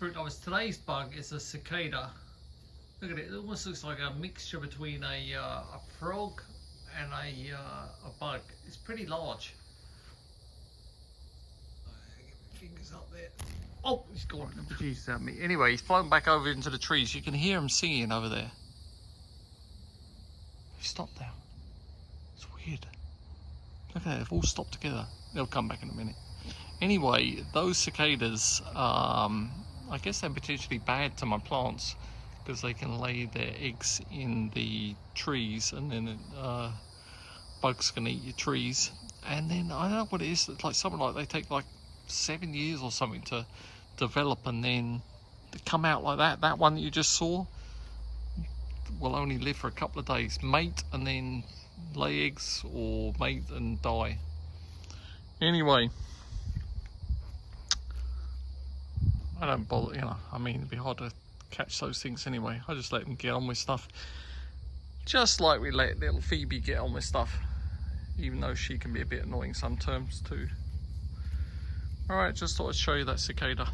fruit harvest. Today's bug is a cicada. Look at it. It almost looks like a mixture between a frog and a bug. It's pretty large. Get my fingers up there. Oh, he's gone. Jesus, at me. Anyway, he's flown back over into the trees. You can hear him singing over there. He stopped now. It's weird. Look at that. They've all stopped together. They'll come back in a minute. Anyway, those cicadas, I guess they're potentially bad to my plants because they can lay their eggs in the trees, and then bugs can eat your trees. And then I don't know what it is. It's like something like they take like 7 years or something to develop, and then they come out like that. That one that you just saw will only live for a couple of days, mate, and then lay eggs, or mate and die. Anyway, I don't bother, you know, I mean, it'd be hard to catch those things anyway. I just let them get on with stuff. Just like we let little Phoebe get on with stuff, even though she can be a bit annoying sometimes too. Alright, just thought I'd show you that cicada.